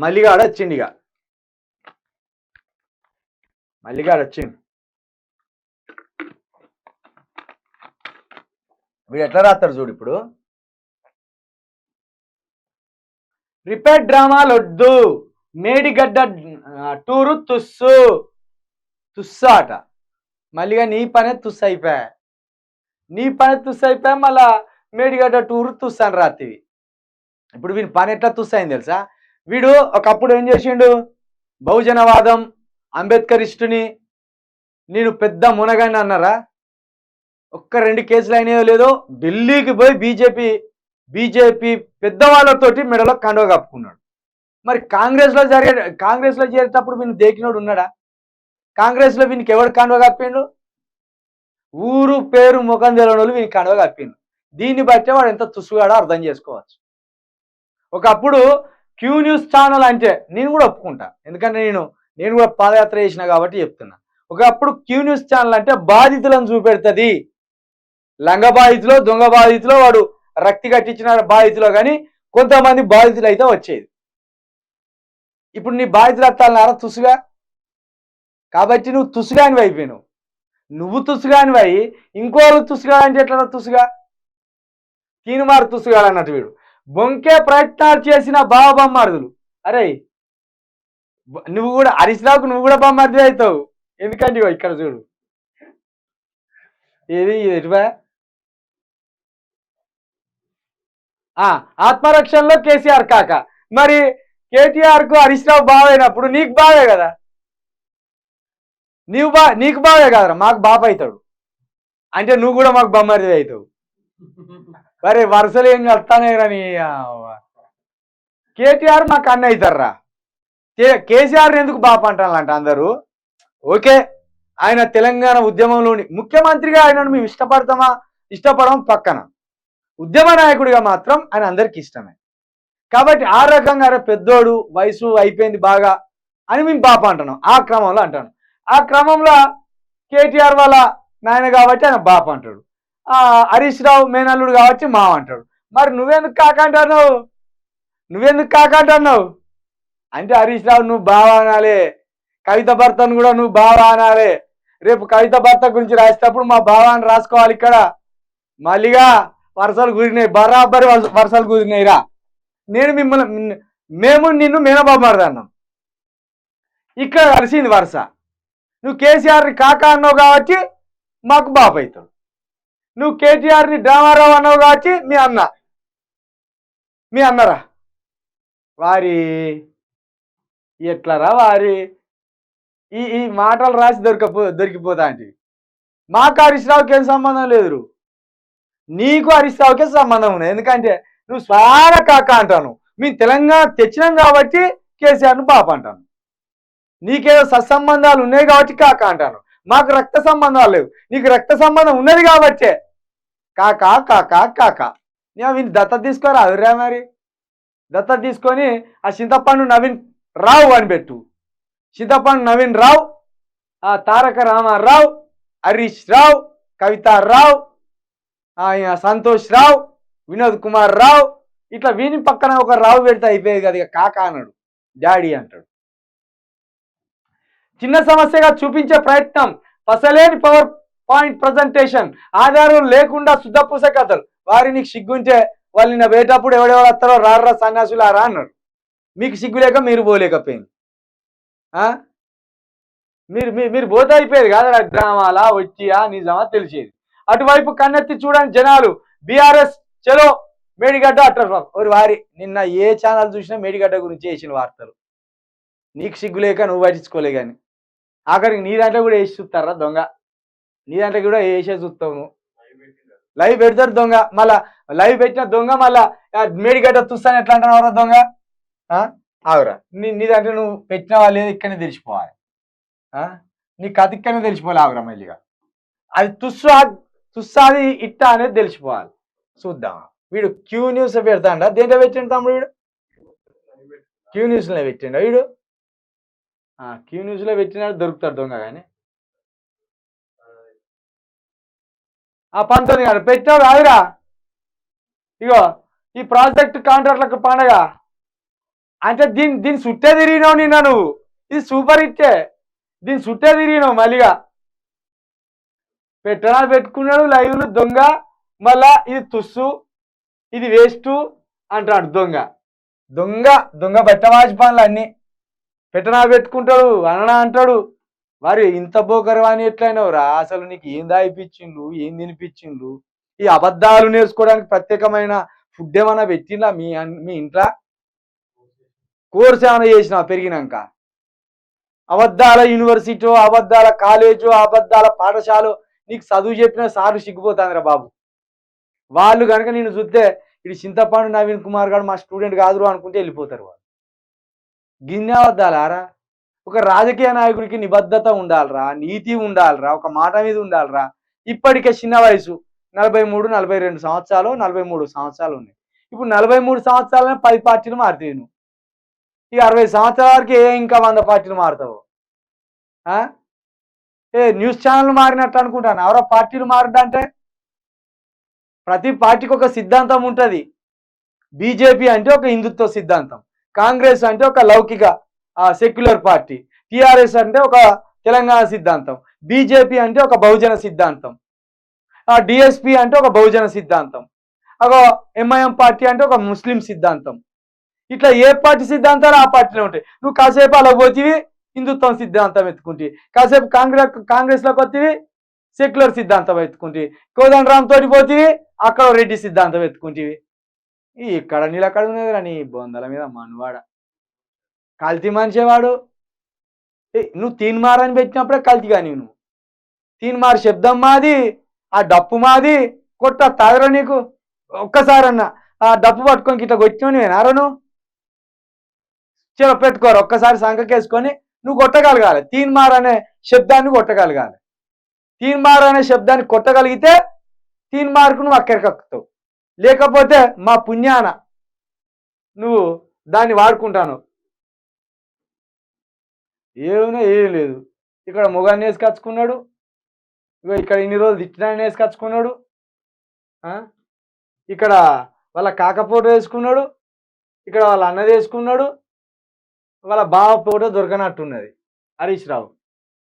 మల్లిగాడు వచ్చిండు ఇక మల్లిగాడు వచ్చిండు. వీడు ఎట్లా రాస్తాడు చూడు ఇప్పుడు. రిపీట్ డ్రామాలు వద్దు, మేడిగడ్డ టూరు తుస్సు తుస్సు అట. మళ్ళీగా నీ పనే తుస్సు అయిపోయా, నీ పని తుస్సు అయిపోయా, మళ్ళా మేడిగడ్డ టూరు తుస్సు అని రాత్తివి. ఇప్పుడు వీని పని ఎట్లా తుస్సు అయింది తెలుసా. వీడు ఒకప్పుడు ఏం చేసిండు, బహుజనవాదం, అంబేద్కరిస్టుని, నేను పెద్ద మునగాన్ని అన్నారా. ఒక్క 2 కేసులు అయినాయో లేదో ఢిల్లీకి పోయి బీజేపీ పెద్దవాళ్ళతోటి మెడలో కండువ కప్పుకున్నాడు. మరి కాంగ్రెస్లో చేరేటప్పుడు వీని దేకినోడు ఉన్నాడా? కాంగ్రెస్లో వీనికి ఎవడు కండువ కప్పిండు? ఊరు పేరు ముఖం తెలియని వాళ్ళు వీనికి కండువ కప్పిండు. దీన్ని బట్టే వాడు ఎంత తుసుగాడో అర్థం చేసుకోవచ్చు. ఒకప్పుడు క్యూ న్యూస్ ఛానల్ అంటే నేను కూడా ఒప్పుకుంటా, ఎందుకంటే నేను కూడా పాదయాత్ర చేసిన కాబట్టి చెప్తున్నా. ఒకప్పుడు క్యూ న్యూస్ ఛానల్ అంటే బాధితులను చూపెడుతుంది. లంగ బాధితులో, దొంగ బాధితులో, వాడు రక్తి కట్టించిన బాధితులో, కానీ కొంతమంది బాధితులు అయితే వచ్చేది. ఇప్పుడు నీ బాధితులు వస్తాలన్నారా తుసుగా? కాబట్టి నువ్వు తుసుగానివి అయిపోయినావు. నువ్వు తుసుగానివి అయి ఇంకోళ్ళు తుసుగా అంటే ఎట్లా తుసుగా? తీనుమారు తుసుగాడు అన్నట్టు వీడు. బొంకే ప్రయత్నాలు చేసిన బావబొమ్మార్దులు. అరే నువ్వు కూడా హరీష్ రావుకు నువ్వు కూడా బొమ్మార్ది అవుతావు. ఎందుకంటే ఇక్కడ చూడు ఏది ఎటువా. ఆత్మరక్షణలో కేసీఆర్ కాక మరి కేటీఆర్ కు హరీష్ రావు బావైనప్పుడు నీకు బావే కదా, నీకు బావే కదరా, మాకు బాప అవుతాడు అంటే నువ్వు కూడా మాకు బొమ్మరిది అవుతావు. మరి వరుసలు ఏం కడతానే కానీ కేటీఆర్ మాకు అన్న అవుతారా. కేసీఆర్ ఎందుకు బాప అంటారంట అందరూ. ఓకే, ఆయన తెలంగాణ ఉద్యమంలోని ముఖ్యమంత్రిగా ఆయనను మేము ఇష్టపడము పక్కన, ఉద్యమ నాయకుడిగా మాత్రం ఆయన అందరికి ఇష్టమే. కాబట్టి ఆ రకంగా పెద్దోడు, వయసు అయిపోయింది బాగా అని మేము బాప అంటున్నాం. ఆ క్రమంలో అంటాను. ఆ క్రమంలో కేటీఆర్ వాళ్ళ నాయన కాబట్టి ఆయన బాప అంటాడు, హరీష్ రావు మేనల్లుడు కాబట్టి మావ అంటాడు. మరి నువ్వెందుకు కాకంటున్నావు అంటే హరీష్ రావు నువ్వు బావ అనాలే, కవిత భర్తను కూడా నువ్వు బావ అనాలే. రేపు కవిత భర్త గురించి రాసేటప్పుడు మా బావాన్ని రాసుకోవాలి. ఇక్కడ మళ్ళీగా వరుసలు కుదిరినాయి, బరాబరి వరుసలు కుదిరినాయిరా. మేము నిన్ను మేనబాబు అన్నాం, ఇక్కడ కలిసింది వరుస. నువ్వు కేసీఆర్ని కాక అన్నావు కాబట్టి మాకు బాబు అవుతాడు, నువ్వు కేటీఆర్ని డ్రామారావు అన్నావు కాబట్టి మీ అన్నరా వారి ఎట్లరా వారి ఈ మాటలు రాసి దొరికిపోతా అంటే మాకు హరీష్ రావుకి ఏం సంబంధం లేదు, నీకు హరీష్ రావుకే సంబంధం ఉన్నది. ఎందుకంటే నువ్వు స్వయాన కాక అంటాను, మేము తెలంగాణ తెచ్చినాం కాబట్టి కేసీఆర్ను బాప అంటాను. నీకేదో సత్సంబంధాలు ఉన్నాయి కాబట్టి కాక అంటాను, మాకు రక్త సంబంధాలు లేవు, నీకు రక్త సంబంధం ఉన్నది కాబట్టే కాకా కాకా కాకా. వీని దత్తత తీసుకోరా అదురా. మరి దత్తత తీసుకొని ఆ చింతపండు నవీన్ రావు అని పెట్టు. చింతపండు నవీన్ రావు, తారక రామారావు, హరీష్ రావు, కవితారావు, సంతోష్ రావు, వినోద్ కుమార్ రావు, ఇట్లా వీని పక్కన ఒక రావు పెడితే అయిపోయేది కదా. ఇక కాకా అన్నాడు, డాడీ అంటాడు. చిన్న సమస్యగా చూపించే ప్రయత్నం, పసలేని పవర్ పాయింట్ ప్రజెంటేషన్, ఆధారం లేకుండా శుద్ధపూస కథలు. వారి నీకు సిగ్గుంటే వాళ్ళు నిన్న వేటప్పుడు ఎవడెవడు వస్తారో రారా సన్యాసులు రా అన్నాడు. మీకు సిగ్గు లేక మీరు పోలేకపోయింది. మీరు పోతే అయిపోయేది కాదు, డ్రామాలా వచ్చియా నిజమా తెలిసేది. అటువైపు కన్నెత్తి చూడండి జనాలు. బీఆర్ఎస్ చలో మేడిగడ్డ అట్టర్ ఒక వారి నిన్న ఏ ఛానల్ చూసినా మేడిగడ్డ గురించి వేసిన వార్తలు. నీకు సిగ్గు లేక నువ్వు పట్టించుకోలే కానీ ఆఖరికి నీ దాంట్లో కూడా వేసి చూస్తారా దొంగ, నీ దాంట్లో కూడా వేసే చూస్తావు నువ్వు. లైవ్ పెడతారు దొంగ, మళ్ళా లైవ్ పెట్టిన దొంగ మళ్ళా మేడిగడ్డ చూస్తాను ఎట్లా అంటున్నావురా దొంగ. ఆవురా నీ దాంట్లో నువ్వు పెట్టిన వాళ్ళు ఇక్కడనే తెలిసిపోవాలి, నీ కథ ఇక్కడనే తెలిసిపోవాలి. ఆవురా మళ్ళీగా అది తుస్సాది ఇట్ట అనేది తెలిసిపోవాలి. చూద్దాం. వీడు క్యూ న్యూస్ పెడతాండ, దేంట్లో పెట్టిండు తమ్ముడు వీడు? క్యూ న్యూస్లో పెట్టిండ వీడు. క్యూ న్యూస్లో పెట్టినాడు దొరుకుతాడు దొంగ. కానీ 19 కాదు పెట్టినావు కాదురా. ఇగో ఈ ప్రాజెక్ట్ కాంట్రాక్ట్లకు పండగ అంటే దీని చుట్టే తిరిగినావు నిన్న నువ్వు. ఇది సూపర్ హిట్టే. దీని చుట్టే తిరిగినావు మళ్ళీగా. పెట్టనాలు పెట్టుకున్నాడు లైవ్లు దొంగ. మళ్ళా ఇది తుస్సు, ఇది వేస్ట్ అంటాడు దొంగ. దొంగ దొంగ బట్టవాజి పనులు అన్నీ. పెట్టనాలు పెట్టుకుంటాడు, అననా అంటాడు. మరి ఇంత బోకరవాణి ఎట్లయినవురా? అసలు నీకు ఏం దాయిపించిండు, ఏం తినిపించిండు? ఈ అబద్ధాలు నేర్చుకోవడానికి ప్రత్యేకమైన ఫుడ్ ఏమైనా పెట్టిందా మీ ఇంట్లో? కోర్స్ ఏమైనా చేసినా పెరిగినాక? అబద్ధాల యూనివర్సిటీ, అబద్ధాల కాలేజు, అబద్ధాల పాఠశాల, నీకు చదువు చెప్పిన సార్లు సిగ్గిపోతాందిరా బాబు. వాళ్ళు కనుక నేను చూస్తే ఇది చింతపండు నవీన్ కుమార్ గారు మా స్టూడెంట్ కాదురు అనుకుంటే వెళ్ళిపోతారు వాళ్ళు. గిన్నె అబద్ధాలారా? ఒక రాజకీయ నాయకుడికి నిబద్ధత ఉండాలిరా, నీతి ఉండాలిరా, ఒక మాట మీద ఉండాలిరా. ఇప్పటికే చిన్న వయసు 43, 42 సంవత్సరాలు, 43 సంవత్సరాలు ఉన్నాయి. ఇప్పుడు 43 సంవత్సరాలనే 10 పార్టీలు మారుతాయి నువ్వు. ఇక 60 సంవత్సరాల వరకు ఇంకా 100 పార్టీలు మారుతావు. న్యూస్ ఛానల్ మారినట్టు అనుకుంటాను. ఎవరో పార్టీలు మారడంటే ప్రతి పార్టీకి ఒక సిద్ధాంతం ఉంటుంది. బీజేపీ అంటే ఒక హిందుత్వ సిద్ధాంతం, కాంగ్రెస్ అంటే ఒక లౌకిక సెక్యులర్ పార్టీ, టిఆర్ఎస్ అంటే ఒక తెలంగాణ సిద్ధాంతం, బీజేపీ అంటే ఒక బహుజన సిద్ధాంతం, డిఎస్పి అంటే ఒక బహుజన సిద్ధాంతం, ఒక ఎంఐఎం పార్టీ అంటే ఒక ముస్లిం సిద్ధాంతం. ఇట్లా ఏ పార్టీ సిద్ధాంతాలు ఆ పార్టీలో ఉంటాయి. నువ్వు కాసేపు అలా పోతివి హిందుత్వం సిద్ధాంతం ఎత్తుకుంటే, కాసేపు కాంగ్రెస్లోకి వస్తేవి సెక్యులర్ సిద్ధాంతం ఎత్తుకుంటే, కోదండరామ్ తోటి పోతివి అక్కడ రెడ్డి సిద్ధాంతం ఎత్తుకుంటేవి. ఇక్కడ నీళ్ళక్కడ ఉన్నదిరా నీ బొందల మీద మనవాడ కల్తీ మనిషేవాడు. నువ్వు తీన్మార్ అని పెట్టినప్పుడే కల్తీగా నువ్వు. తీన్మార్ శబ్దం మాది, ఆ డప్పు మాది, కొట్ట తాగరా నీకు ఒక్కసారన్నా ఆ డప్పు పట్టుకొని ఇట్లా కొట్టినావు నేనారా నువ్వు? చలో పెట్టుకోరు ఒక్కసారి సంఖకేసుకొని నువ్వు కొట్టగలగాలి. తీన్మార్ అనే శబ్దాన్ని కొట్టగలగాలి. తీన్మార్ అనే శబ్దాన్ని కొట్టగలిగితే తీన్మార్కు నువ్వు అక్కడికక్కుతావు. లేకపోతే మా పుణ్యాన నువ్వు దాన్ని వాడుకుంటాను. ఏమైనా ఏం లేదు. ఇక్కడ మొగాన్ని వేసుకొచ్చుకున్నాడు, ఇక్కడ ఇన్ని రోజులు తిట్టినాన్ని వేసుకొచ్చుకున్నాడు, ఇక్కడ వాళ్ళ కాక ఫోటో వేసుకున్నాడు, ఇక్కడ వాళ్ళ అన్నది వేసుకున్నాడు, వాళ్ళ బావ ఫోటో దొరకనట్టున్నది హరీష్ రావు.